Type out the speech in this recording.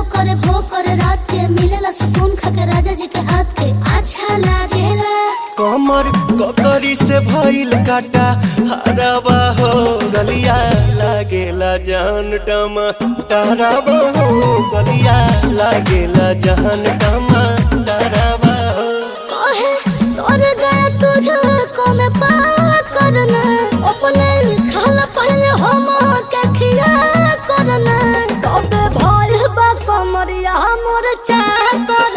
भो करे रात के मिलेला सुकून खाके राजा जी के हाथ के अच्छा लागेला। कमर ककरी से भइल काटा हरावा हो गलिया लागेला जान टमाटरावा हो गलिया लागेला जान टमाटरावा हो। कहे तोर गए तुझको मैं पार करना अपने खाला पहले हम के खिया करना तबे भइल बा कमरिया मोर चाह कर